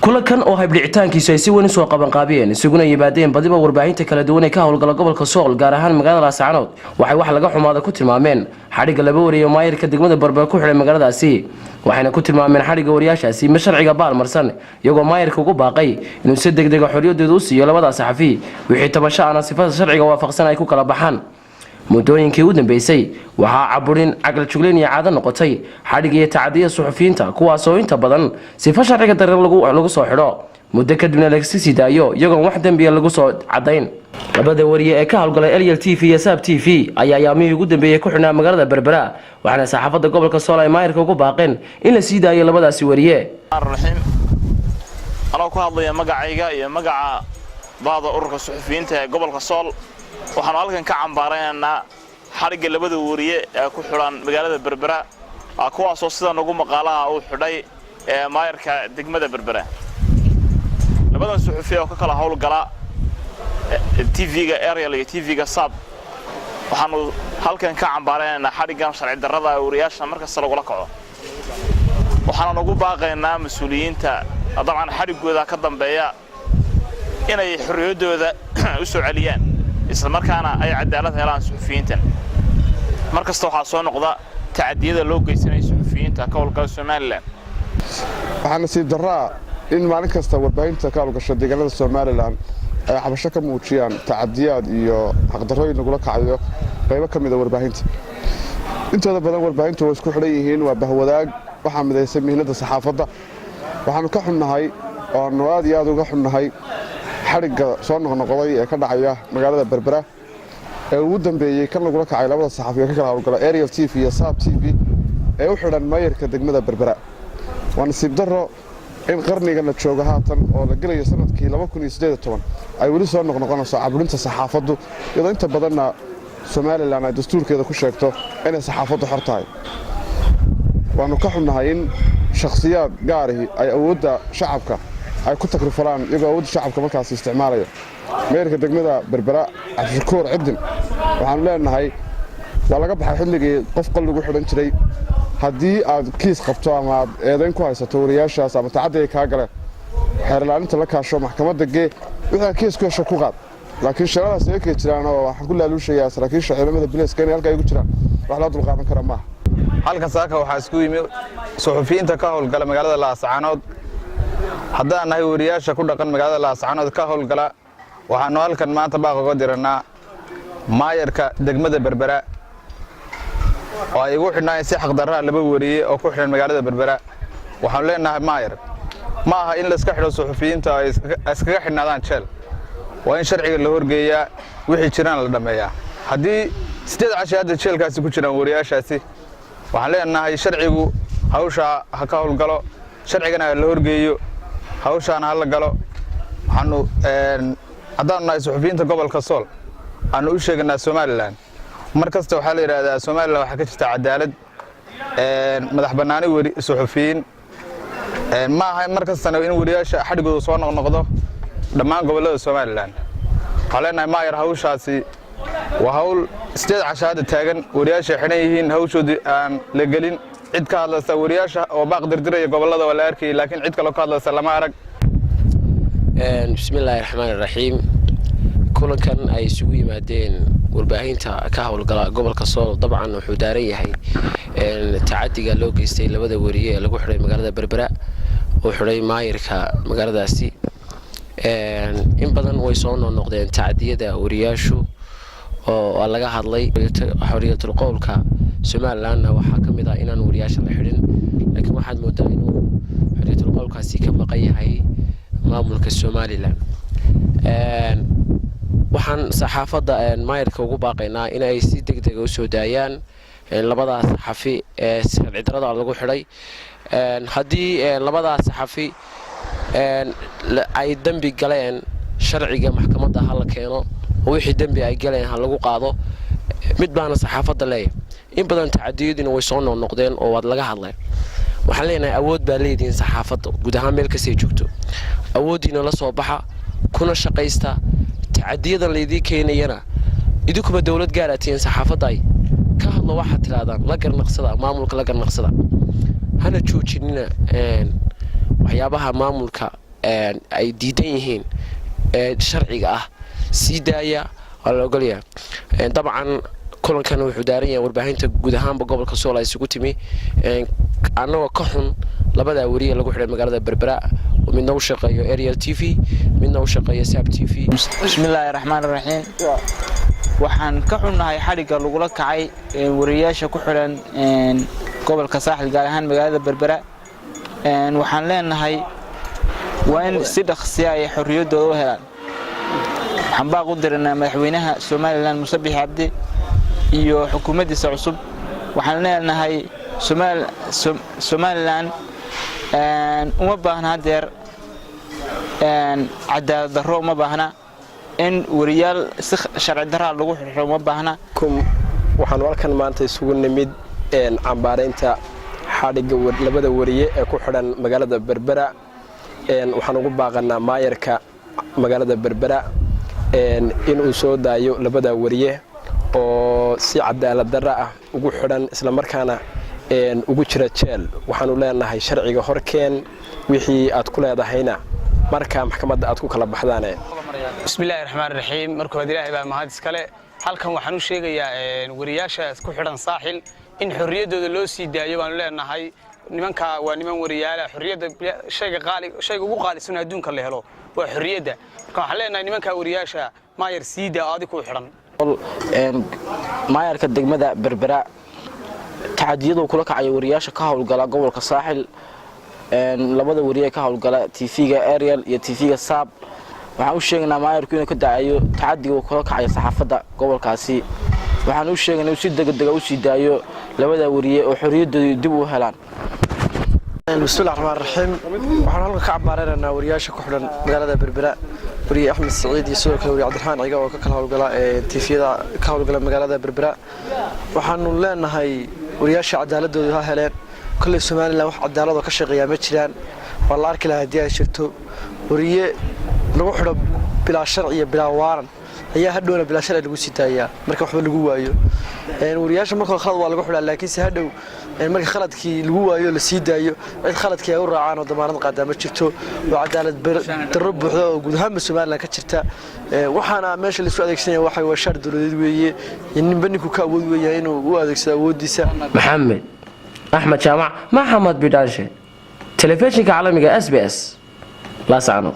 kulankan oo haybdhicitaankiisu ay si weyn soo qaban qaabiyeen isaguna yimaadeen badiba warbaahinta kala duwan ee ka howlgala gobolka Sool gaar ahaan magaalada Laascaanood waxay wax laga xumaada ku tilmaameen xariga laba wariyo maayirka degmada Berbera ku xiray magaaladaasi waxayna ku tilmaameen xariga wariyaashaasi ma sharciga baalmarsan iyagoo maayirka ugu baaqay inuu si degdeg ah xorriyadooda u siiyo labada saxafi wixii tabasho aan sifada sharciga waafaqsan ay ku kala baxaan mudooyinkii u dambeysay waxa caburin cagal jugleen iyo caado noqotay xarig iyo tacadiya suxufiyiinta kuwaas oo inta badan sifa sharciga dareer lagu soo xidho muddo kadibna la sii daayo iyagoo wax dambiya lagu soo cadeyn labada wariye ee ka howlgalay LL TV iyo Sab TV ayaa yaamihii ugu dambeeyay ku xidhnaa magaalada Berbera waxaana saxaafadda gobolka Sool ay maayirka ugu baaqeen in la sii daayo labadaasi wariye anoo ku hadlaya magacayga iyo magaca baada ururka suxufiyiinta ee gobolka Sool waxaan halkan ka cambaaraynaa xariga labada wariye ee ku xiran magaalada Berbera kuwaas oo sida nagu maqaalaha uu xidhay maayirka degmada Berbera labada suxufiye oo ka kala howlgala TV-ga Ariel iyo TV-ga Sab waxaanu halkan ka cambaaraynaa xarigan sharci darrada wariyaasha markasta lagu la kaco waxaan ugu baaqaynaa mas'uuliyiinta dabcan xarigooda ka dambeeya inay xorriyadooda u soo celiyaan isla markaana ay cadaalad helaan suxufiyiinta markasta waxa soo noqda tacadiyada loo geysanayo suxufiyiinta ka howlgala Soomaaliland waxaan si daraa in maalin kasta warbaahinta ka howlgasha deegaanada Soomaaliland ay xabasho ka muujiyaan tacadiyad iyo xaqdarrooyin lagu kacayo qaybo kamid ah warbaahinta intooda badan warbaahintu way isku xidhan yihiin waa bahwadaag waxa midaysan mihnada saxaafadda waxaanu ka xunnahay oo aad iyo aad uga xunnahay xariga soo noqnoqday ee ka dhacaya magaalada Berbera ee ugu dambeeyay kan lagu kacay labada saxafiye ka kala howlgala Ariel TV iyo Sab TV ee u xidhan maayirka degmada Berbera waan si darro in qarniga la joogo haatan oo la galayo sanadkii 2018 ay wali soo noqnoqonayso caburinta saxaafaddu iyadoo inta badanna Soomaaliland ay dastuurkeeda ku sheegto inay saxaafaddu xor tahay waanu ka xunnahay in shakhsiyaad gaar ah ay awoodda shacabka ay ku takrifalaan iyagoo awoodda shacabka markaas isticmaalaya maayirka degmada Berbera Cabdishakuur Cidin waxaan leenahay waa laga baxay xilligii qof qalbigu xidhan jiray haddii aad kiis qabto ama aad eedayn ku haysato wariyaashaas ama tacaddi ka galeen xeer ilaalinta la kaasho maxkamadda gee wixii kiis ku hesho ku qaad laakiin sharadaas ay ka jiraan oo waxaan ku laaluushayaa saraakiisha ciidamada booliiska in halka ay ku jiraan wax la dul qaadan kara maaha halka saaka waxa isku yimid suxufiyiinta ka howlgala magaalada Laascaanood haddaan nahay wariyaasha ku dhaqan magaalada Laascaanood ka howlgala waxaanu halkan maanta baaq uga diranaa maayirka degmada Berbera oo ay ugu xidhnaan si xaq darro laba wariye oo ku xidhan magaalada Berbera waxaan leenahay maayir ma aha in la iska xidho suxufiyiinta ay iskaga xidhnaadaan jeel waa in sharciga la horgeeyaa wixii jiraan la dhameeyaa haddii 8 cashaada jeelkaasi ku jiraan wariyaashaasi waxaan leenahay sharcigu hawsha ha ka howlgalo sharcigana la horgeeyo hawshaana ha la galo waxaanu haddaan nahay suxufiyiinta gobolka Sool aanu u sheegnaa Soomaaliland markasta waxa la yiraahdaa Soomaaliland waxa ka jirta cadaalad madax banaani wari suxufiyiin ma aha markasta in wariyaasha xadhigooda soo noqnoqdo dhammaan gobolada Soomaaliland xaleenay maayir hawshaasi waa hawl 8 cashaada taagan wariyaasha xidhan yihiin hawshoodii aan la gelin cid ka hadlaysa wariyaasha oo baaq dirdiraya gobolada wala arkay laakiin cid kale ka hadlaysa lama arag bismillaahir rahmaanir rahiim kulankan ay isugu yimaadeen warbaahinta ka howlgala gobolka Sool dabcan wuxuu daaran yahay tacadiga loo geystay labada wariye ee lagu xiray magaalada Berbera oo xiray maayirka magaaladaasi in badan way soo noqdeen tacadiyada wariyaashu oo laga hadlay xorriyatul qowlka Soomaaliland waxa kamid ah inaan wariyaasha la xirin laakiin waxaad moodaa inuu xorriyatul qowlkaasi ka baqay yahay maamulka Soomaaliland waxaan saxaafadda maayirka ugu baaqaynaa in ay si degdeg ah u soo daayaan labadaas saxafi ee sharci darrada lagu xiray haddii labadaas saxafi ay dambi galeen sharciga maxkamadda ha la keeno wixii dambi ay galeen ha lagu qaado mid baana saxaafadda leeyahay in badan tacadiyadina way soo noqdeen oo wad laga hadlay waxaan leenahay awood baa leediin saxaafadda guud ahaan meel kasta ay joogto awoodiina la soo baxa kuna shaqaysta tacadiyadan leedii keenayana idinkuba dawlad gaar ah tiin saxaafadda ay ka hadlo waxa tiraadaan la garnaqsada maamulka la garnaqsada hana joojinina waxyaabaha maamulka ay diidan yihiin sharciga ah sii daaya waa la ogol yahay dabcan kulankan wuxuu daaran yahay warbaahinta guud ahaanba gobolka Sool ay isugu timi anagoo ka xun labada wariye lagu xidhay magaalada Berbera midna uu shaqeeyo Ariel TV midna uu shaqeeyo Sab TV bismillaahir rahmaanir rahiim waxaan ka xunnahay xariga lagu la kacay wariyaasha ku xiran gobolka Saaxil gaar ahaan magaalada Berbera waxaan leenahay waa in si dhaqsi ah ay xorriyadooda u helaan waxaan baa u diranaa madaxweynaha Soomaaliland Muuse Biixi Cabdi iyo xukuumaddiisa cusub waxaan leenahay Soomaaliland uma baahna hadeer cadaalad darro uma baahna in wariyaal si sharci darro lagu xiro uma baahna waxaan halkan maanta isugu nimid cambaareynta xadhiga labada wariye ee ku xidhan magaalada Berbera waxaan ugu baaqanaa maayarka magaalada Berbera in uu soo daayo labada wariye oo si cadaalad darro ah ugu xidhan isla markaana ugu jira jeel waxaanu leenahay sharciga horkeen wixii aad ku leedahayna marka maxkamadda aad ku kala baxdaan bismillaahir rahmaanir rahiim markuu Ilaahay baa mahad iskale halkan waxaan u sheegayaa wariyaasha ku xidhan Saaxil in xorriyadooda loo sii daayo baan leenahay nimanka waa niman wariyaala xorriyada shayga ugu qaalisan adduunka la helo waa xorriyada marka waxaan leenahay nimanka wariyaasha maayar siida aad ku xidhan maayarka degmada Berbera tacaadiyadu kula kacay wariyaasha ka hawlgala gobolka Saaxil labada wariye ka hawlgala TV-ga Ariel iyo TV-ga Sab waxaan u sheegnaa maayarku inuu ka daayo tacaadiga kula kacay saxaafadda gobolkaasi waxaan u sheegnaa si degdeg ah u sii daayo labada wariye oo xorriyadooda dib u helaan bismillaahir rahmaanir rahiim waxaan halka ka cabaareynaa wariyaasha ku xidhan magaalada Berbera wariye Axmed Saciid iyo sidoo kale wariye Cabdiraxmaan Ciga oo ka kala hawlgala TV-da ka hawlgala magaalada Berbera waxaanu leenahay wariyaasha cadaaladooda ha heleen kulli Soomaaliland wax cadaalad oo ka shaqeeya ma jiraan wala arki lahaa hadii ay jirto wariye lagu xidho bilaa sharci iyo bilaa waaran ayaa hadhowna bilaa sharci lagu sitaayaa marka waxba lagu waayo wariyaasha marka khalad waa lagu xidhaa laakiin si hadhow marka khaladkii lagu waayo la sii daayo cid khaladkii ay u raacaan oo damaanad qaada ma jirto waa cadaalad darro buuxda oo guud ahaan Soomaaliland ka jirta waxaana meesha la isku adeegsanaya waxa waa shar dawladeed weeye ninba ninku ka awood weeyahay inuu u adeegsado awoodiisa Maxamed Ahmed Jaamac Maxamed Bidaanshe telefishinka caalamiga SBS la socno